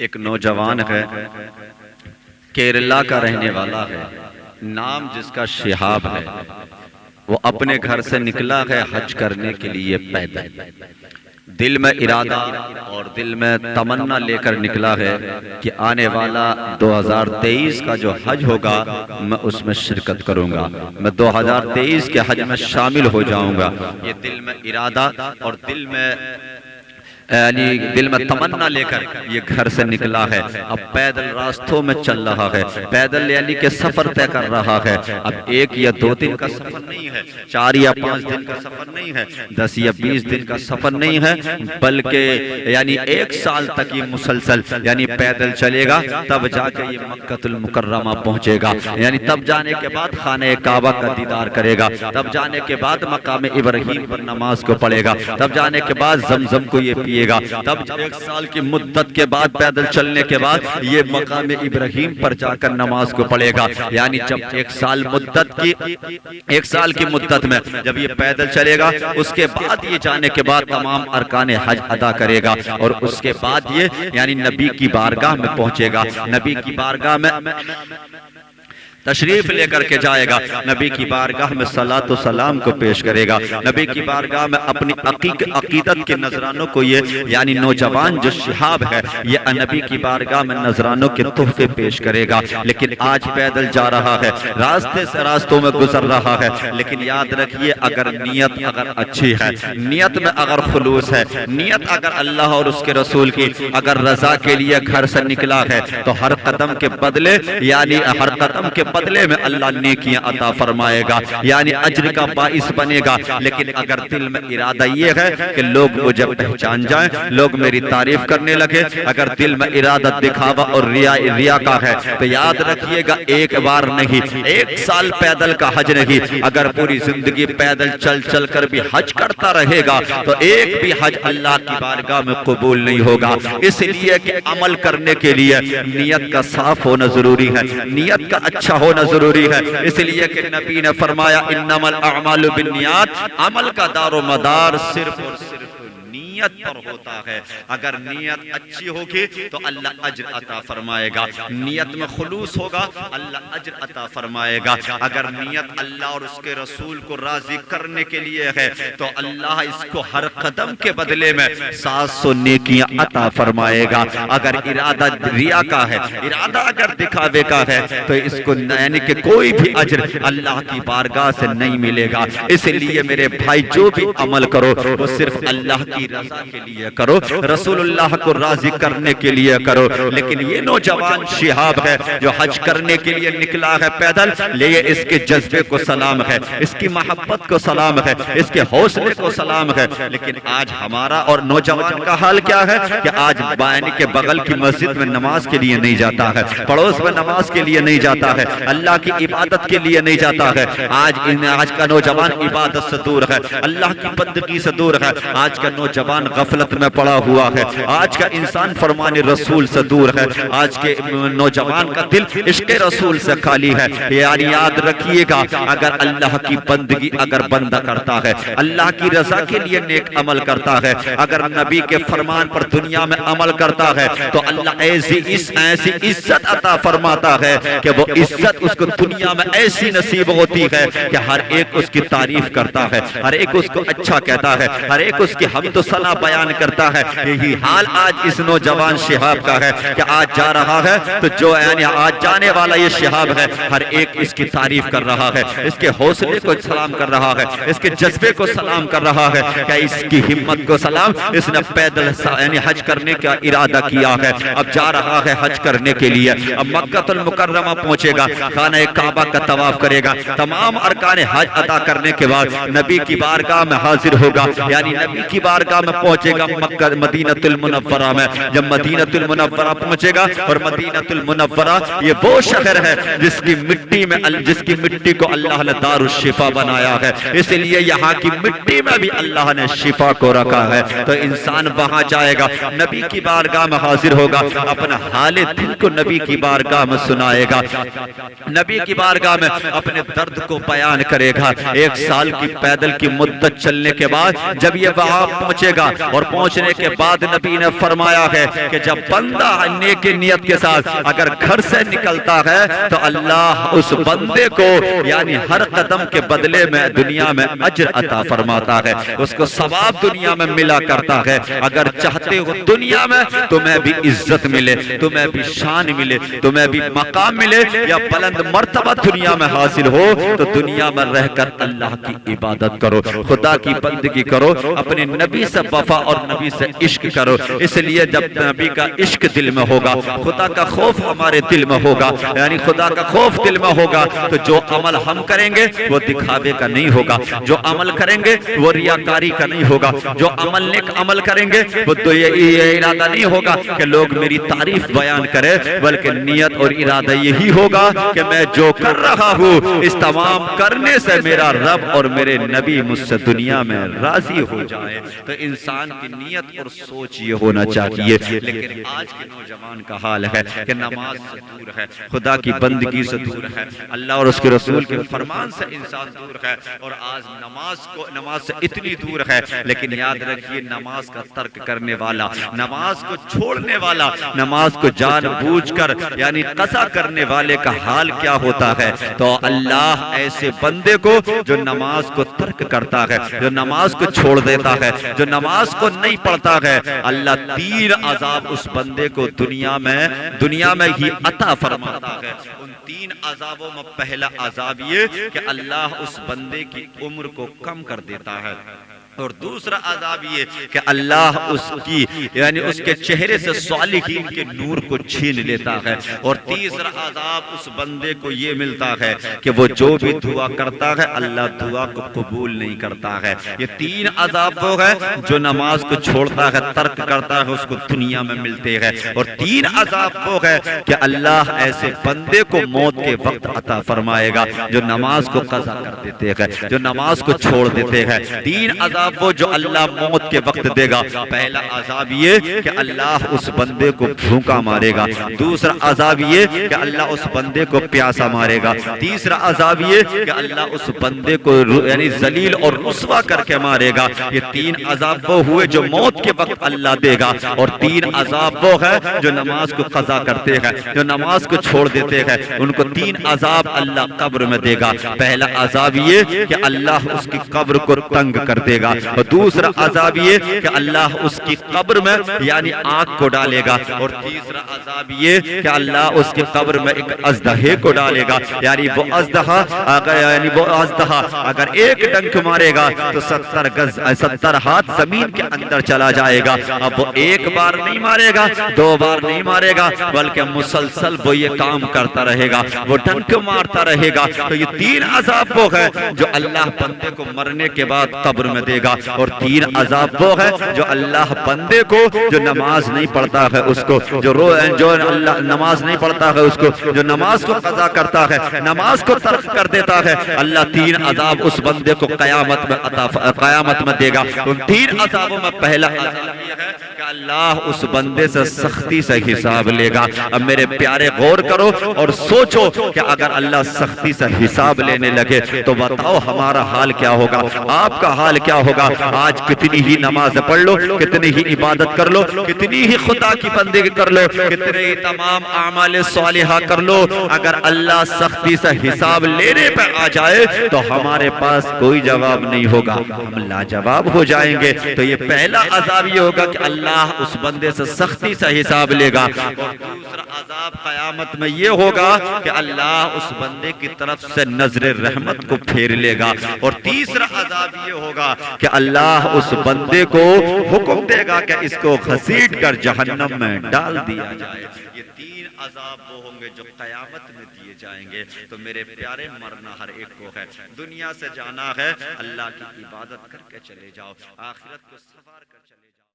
ایک نوجوان ہے، کیرلا کا رہنے والا ہے، نام جس کا شہاب ہے۔ وہ اپنے گھر سے نکلا ہے حج کرنے کے لیے پیدل، دل میں ارادہ اور دل میں تمنا لے کر نکلا ہے کہ آنے والا 2023 کا جو حج ہوگا میں اس میں شرکت کروں گا، میں 2023 کے حج میں شامل ہو جاؤں گا۔ یہ دل میں ارادہ اور دل میں تمنا لے کر یہ گھر سے نکلا ہے۔ اب پیدل راستوں میں چل رہا ہے، پیدل یعنی کہ سفر طے کر رہا ہے۔ اب 1 یا 2 دن کا سفر نہیں ہے، 4 یا 5 دن کا سفر نہیں ہے، 10 یا 20 دن کا سفر نہیں ہے، بلکہ یعنی 1 سال تک یہ مسلسل یعنی پیدل چلے گا، تب جا کے یہ مکہ المکرمہ پہنچے گا، یعنی تب جانے کے بعد خانہ کعبہ کا دیدار کرے گا، تب جانے کے بعد مقام ابراہیم پر نماز کو پڑھے گا، تب جانے کے بعد زمزم کو یہ پیے گا، تب 1 سال کی مدت کے بعد پیدل چلنے کے بعد یہ مقام ابراہیم پر جا کر نماز کو پڑھے گا۔ یعنی جب 1 سال کی مدت میں جب یہ پیدل چلے گا، اس کے بعد یہ جانے کے بعد تمام ارکان حج ادا کرے گا، اور اس کے بعد یہ یعنی نبی کی بارگاہ میں پہنچے گا، نبی کی بارگاہ میں تشریف لے کر کے جائے گا، نبی کی بارگاہ میں صلاۃ و سلام کو پیش کرے گا، نبی کی بارگاہ میں اپنی عقیدت کے نذرانوں کو یہ یعنی نوجوان جو شہاب ہے یہ نبی کی بارگاہ میں نذرانوں کے تحفے پیش کرے گا۔ لیکن آج پیدل جا رہا ہے، راستوں میں گزر رہا ہے، لیکن یاد رکھیے اگر نیت اچھی ہے، نیت میں اگر خلوص ہے، نیت اگر اللہ اور اس کے رسول کی اگر رضا کے لیے گھر سے نکلا ہے، تو ہر قدم کے بدلے یعنی ہر قدم کے بدلے میں اللہ نیکیاں عطا فرمائے گا، یعنی اجر کا باعث بنے گا۔ لیکن اگر دل میں ارادہ یہ ہے کہ لوگ مجھے پہچان جائیں، لوگ میری تعریف کرنے لگے، اگر دل میں ارادہ دکھاوا اور ریا کا ہے، تو یاد رکھیے گا 1 بار نہیں، 1 سال پیدل کا حج نہیں، اگر پوری زندگی پیدل چل کر بھی حج کرتا رہے گا تو ایک بھی حج اللہ کی بارگاہ میں قبول نہیں ہوگا۔ اس لیے کہ عمل کرنے کے لیے نیت کا صاف ہونا ضروری ہے، نیت کا اچھا ہونا ضروری ہے۔ اس لیے کہ نبی نے فرمایا انما الاعمال بالنیات، عمل کا دار و مدار صرف اور صرف نیت پر ہوتا ہے۔ اگر نیت اچھی ہوگی تو اللہ اجر عطا فرمائے گا، نیت میں خلوص ہوگا اللہ اجر عطا فرمائے گا۔ اگر نیت اللہ اور اس کے رسول کو راضی کرنے کے لیے ہے تو اللہ اس کو ہر قدم کے بدلے میں 700 نیکیاں عطا فرمائے گا۔ اگر ارادہ ریا کا ہے، ارادہ اگر دکھاوے کا ہے، تو اس کو یعنی کہ کوئی بھی اجر اللہ کی بارگاہ سے نہیں ملے گا۔ اس لیے میرے بھائی جو بھی عمل کرو وہ صرف اللہ کی رضا کے لیے کرو، رسول اللہ کو راضی کرنے کے لیے کرو۔ لیکن یہ نوجوان شہاب ہے جو حج کرنے کے لیے نکلا ہے پیدل، لیے اس کے جذبے کو سلام ہے، اس کی محبت کو سلام ہے، اس کے حوصلے کو سلام ہے۔ لیکن آج ہمارا اور نوجوان کا حال کیا ہے کہ آج بائنی کے بغل کی مسجد میں نماز کے لیے نہیں جاتا ہے، پڑوس میں نماز کے لیے نہیں جاتا ہے، اللہ کی عبادت کے لیے نہیں جاتا ہے۔ آج کا نوجوان عبادت سے دور ہے، اللہ کی بندگی سے دور ہے، آج کا نوجوان غفلت میں پڑا ہوا ہے، آج کا انسان فرمان رسول سے دور ہے، آج کے نوجوان کا دل عشق رسول سے خالی ہے۔ یعنی یاد رکھیے گا اگر اللہ کی بندگی اگر بندہ کرتا ہے، اللہ کی رضا کے لیے نیک عمل کرتا ہے، اگر نبی کے فرمان پر دنیا میں عمل کرتا ہے، تو اللہ ایسی عزت عطا فرماتا ہے کہ وہ عزت اس کو دنیا میں ایسی نصیب ہوتی ہے کہ ہر ایک اس کی تعریف کرتا ہے، ہر ایک اس کو اچھا کہتا ہے، ہر ایک اس کی حمد و ثنا بیان کرتا ہے۔ یہی حال آج اس نوجوان شہاب کا ہے کہ آج جا رہا ہے تو جو یعنی آج جانے والا یہ شہاب ہے، ہر ایک اس کی تعریف کر رہا ہے، اس کے حوصلے کو سلام کر رہا ہے، اس کے جذبے کو سلام کر رہا ہے کہ اس کی ہمت کو سلام، اس نے پیدل یعنی حج کرنے کا ارادہ کیا ہے، اب جا رہا ہے حج کرنے کے لیے، اب مکہ المکرمہ پہنچے گا، خانہ کعبہ کا طواف کرے گا، تمام ارکان حج ادا کرنے کے بعد نبی کی بارگاہ میں حاضر ہوگا، یعنی نبی کی بارگاہ میں پہنچے گا مدینہ المنورہ میں۔ جب مدینہ المنورہ پہنچے گا، اور مدینہ المنورہ یہ وہ شہر ہے جس کی مٹی کو اللہ نے دار الشفا بنایا ہے، اس لیے یہاں کی مٹی میں بھی اللہ نے شفا کو رکھا ہے۔ تو انسان وہاں جائے گا، نبی کی بارگاہ میں حاضر ہوگا، اپنا حال دل کو نبی کی بارگاہ میں سنائے گا، نبی کی بارگاہ میں اپنے درد کو بیان کرے گا۔ 1 سال کی پیدل کی مدت چلنے کے بعد جب یہ وہاں پہنچے گا گا، اور پہنچنے کے بعد نبی نے فرمایا ہے کہ جب بندہ نیک نیت کے ساتھ اگر گھر سے نکلتا ہے تو اللہ اس بندے کو یعنی ہر قدم کے بدلے میں دنیا میں اجر عطا فرماتا ہے، اس کو ثواب دنیا میں ملا کرتا ہے۔ اگر چاہتے ہو دنیا میں تمہیں بھی عزت ملے، تمہیں بھی شان ملے، تمہیں بھی مقام ملے یا بلند مرتبہ دنیا میں حاصل ہو، تو دنیا میں رہ کر اللہ کی عبادت کرو، خدا کی بندگی کرو، اپنے نبی سے وفا اور نبی سے عشق کرو۔ اس لیے جب نبی کا عشق دل میں ہوگا، خدا کا خوف ہمارے دل میں ہوگا، یعنی خدا کا خوف دل میں ہوگا، تو جو عمل ہم کریں گے وہ دکھاوے کا نہیں ہوگا، جو عمل کریں گے وہ ریاکاری کا نہیں ہوگا، جو نیک عمل کریں گے وہ تو یہ ارادہ نہیں ہوگا کہ لوگ میری تعریف بیان کریں، بلکہ نیت اور ارادہ یہی ہوگا کہ میں جو کر رہا ہوں اس تمام کرنے سے میرا رب اور میرے نبی مجھ سے دنیا میں راضی ہو جائے۔ تو انسان کی نیت اور سوچ یہ ہونا چاہیے، لیکن آج کے نوجوان کا حال ہے کہ نماز سے دور ہے، خدا کی بندگی سے دور ہے، اللہ اور اس کے رسول کے فرمان سے انسان دور ہے، اور آج نماز سے اتنی دور ہے۔ لیکن یاد رکھیے نماز کا ترک کرنے والا، نماز کو چھوڑنے والا، نماز کو جان بوجھ کر یعنی قضا کرنے والے کا حال کیا ہوتا ہے؟ تو اللہ ایسے بندے کو جو نماز کو ترک کرتا ہے، جو نماز کو چھوڑ دیتا ہے، جو نماز کو نہیں پڑھتا ہے، اللہ 3 عذاب اس بندے کو دنیا میں ہی عطا فرماتا ہے۔ ان 3 عذابوں میں پہلا عذاب یہ کہ اللہ اس بندے کی عمر کو کم کر دیتا ہے، اور دوسرا عذاب یہ کہ اللہ اس کے چہرے سے صالحین کے نور کو چھین لیتا ہے، اور تیسرا عذاب اس بندے کو یہ ملتا ہے کہ وہ جو بھی دعا کرتا ہے اللہ دعا کو قبول نہیں کرتا ہے۔ یہ 3 عذاب وہ ہے جو نماز کو چھوڑتا ہے، ترک کرتا ہے، اس کو دنیا میں ملتے ہیں، اور 3 عذاب وہ ہے کہ اللہ ایسے بندے کو موت کے وقت عطا فرمائے گا جو نماز کو قضا کر دیتے ہیں، جو نماز کو چھوڑ دیتے ہیں۔ 3 عذاب وہ جو اللہ موت کے وقت دے گا۔ پہلا عذاب یہ کہ اللہ اس بندے کو بھوکا مارے گا، دوسرا عذاب یہ کہ اللہ اس بندے کو پیاسا مارے گا، تیسرا عذاب یہ کہ اللہ اس بندے کو یعنی ذلیل اور رسوا کر کے مارے گا۔ یہ 3 عذاب وہ ہوئے جو موت کے وقت اللہ دے گا، اور 3 عذاب وہ ہے جو نماز کو قضا کرتے ہیں، جو نماز کو چھوڑ دیتے ہیں، ان کو 3 عذاب اللہ قبر میں دے گا۔ پہلا عذاب یہ کہ اللہ اس کی قبر کو تنگ کر دے گا، اور دوسرا عذاب یہ کہ اللہ اس کی قبر میں یعنی آگ کو ڈالے گا، اور تیسرا عذاب یہ کہ اللہ اس کی قبر میں ایک اژدہے کو ڈالے گا، یعنی وہ اژدہا اگر ایک ڈنک مارے گا تو 70 ہاتھ زمین کے اندر چلا جائے گا۔ اب وہ ایک بار نہیں مارے گا، 2 بار نہیں مارے گا، بلکہ مسلسل وہ یہ کام کرتا رہے گا، وہ ڈنک مارتا رہے گا۔ تو یہ 3 عذاب وہ ہے جو اللہ بندے کو مرنے کے بعد قبر میں دے گا، اور 3 عذاب وہ ہے جو اللہ بندے کو جو نماز نہیں پڑھتا ہے اس کو جو اللہ نماز نہیں پڑھتا ہے اس کو جو نماز کو قضا کرتا ہے، نماز کو ترک کر دیتا ہے، اللہ 3 عذاب اس بندے کو قیامت میں دے گا۔ ان 3 عذابوں میں پہلا عذاب یہ ہے کہ اللہ اس بندے سے سختی سے حساب لے گا۔ اب میرے پیارے غور کرو اور سوچو کہ اگر اللہ سختی سے حساب لینے لگے تو بتاؤ ہمارا حال کیا ہوگا، آپ کا حال کیا ہوگا؟ آج کتنی ہی نماز پڑھ لو، کتنی ہی عبادت کر لو، کتنی ہی خدا کی بندگی کر لو، کتنے ہی تمام اعمال صالحہ کر لو، اگر اللہ سختی سے حساب لینے پہ آ جائے تو ہمارے پاس کوئی جواب نہیں ہوگا، ہم لاجواب ہو جائیں گے۔ تو یہ پہلا عذاب یہ ہوگا کہ اللہ اس بندے سے سختی سے حساب لے گا، اور دوسرا عذاب قیامت میں یہ ہوگا کہ اللہ اس بندے کی طرف سے نظر رحمت کو پھیر لے گا، اور تیسرا عذاب یہ ہوگا کہ اللہ اس بندے کو حکم دے گا کہ اس کو گھسیٹ کر جہنم میں ڈال دیا جائے۔ یہ 3 عذاب وہ ہوں گے جو قیامت میں دیے جائیں گے۔ تو میرے پیارے مرنا ہر ایک کو ہے، دنیا سے جانا ہے، اللہ کی عبادت کر کے چلے جاؤ، آخرت کو سنوار کر چلے جاؤ۔